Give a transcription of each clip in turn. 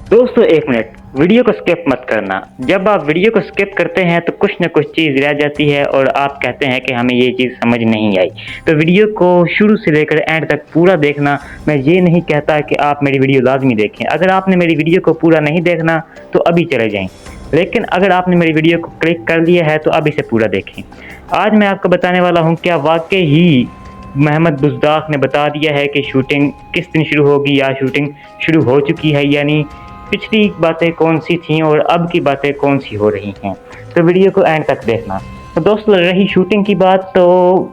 दोस्तों एक minute, video को स्किप मत करना। जब आप वीडियो को स्किप करते हैं तो कुछ न कुछ चीज़ रह जाती है और आप कहते हैं कि हमें ये चीज़ समझ नहीं आई। तो वीडियो को शुरू से लेकर एंड तक पूरा देखना। मैं ये नहीं कहता कि आप मेरी वीडियो लाज़मी देखें। अगर आपने मेरी वीडियो को पूरा नहीं देखना तो अभी चले जाएँ। लेकिन अगर आपने मेरी वीडियो को क्लिक कर लिया है तो अब इसे पूरा देखें। आज मैं आपको बताने वाला हूँ क्या वाक़ई ही मोहम्मद बुज़दाक ने बता दिया है कि शूटिंग किस दिन शुरू होगी या शूटिंग शुरू हो चुकी है, यानी पिछली बातें कौन सी थीं और अब की बातें कौन सी हो रही हैं। तो वीडियो को एंड तक देखना। तो दोस्तों रही शूटिंग की बात, तो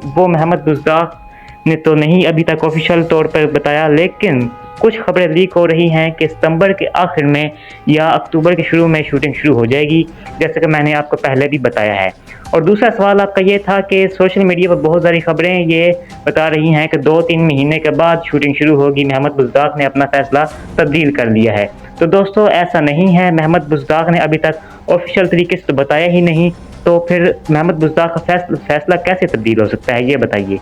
वो मोहम्मद बुज़दाक ने तो नहीं अभी तक ऑफिशियल तौर पर बताया, लेकिन कुछ खबरें लीक हो रही हैं कि सितंबर के आखिर में या अक्टूबर के शुरू में शूटिंग शुरू हो जाएगी, जैसे कि मैंने आपको पहले भी बताया है। और दूसरा सवाल आपका ये था कि सोशल मीडिया पर बहुत सारी खबरें ये बता रही हैं कि 2-3 महीने के बाद शूटिंग शुरू होगी। मोहम्मद बुज़दाक ने अपना फैसला तब्दील कर लिया है। तो दोस्तों ऐसा नहीं है, मोहम्मद बुज़दाक ने अभी तक ऑफिशियल तरीके से तो बताया ही नहीं, तो फिर मोहम्मद बुज़दाक का फैसला कैसे तब्दील हो सकता है, ये बताइए।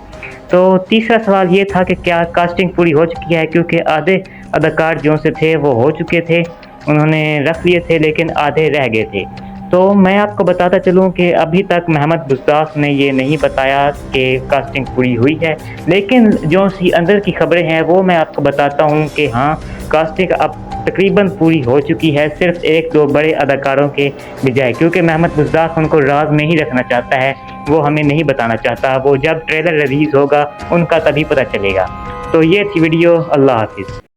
तो तीसरा सवाल ये था कि क्या कास्टिंग पूरी हो चुकी है, क्योंकि आधे अदाकार जो से थे वो हो चुके थे, उन्होंने रख लिए थे, लेकिन आधे रह गए थे। तो मैं आपको बताता चलूँ कि अभी तक मोहम्मद बुज़दाक ने ये नहीं बताया कि कास्टिंग पूरी हुई है, लेकिन जो सी अंदर की खबरें हैं वो मैं आपको बताता हूँ कि हाँ, कास्टिंग अब तकरीबन पूरी हो चुकी है, सिर्फ 1-2 बड़े अदाकारों के बजाय, क्योंकि मोहम्मद बुज़दाक उनको राज में ही रखना चाहता है, वो हमें नहीं बताना चाहता। वो जब ट्रेलर रिलीज़ होगा उनका तभी पता चलेगा। तो ये थी वीडियो। अल्लाह हाफ़िज़।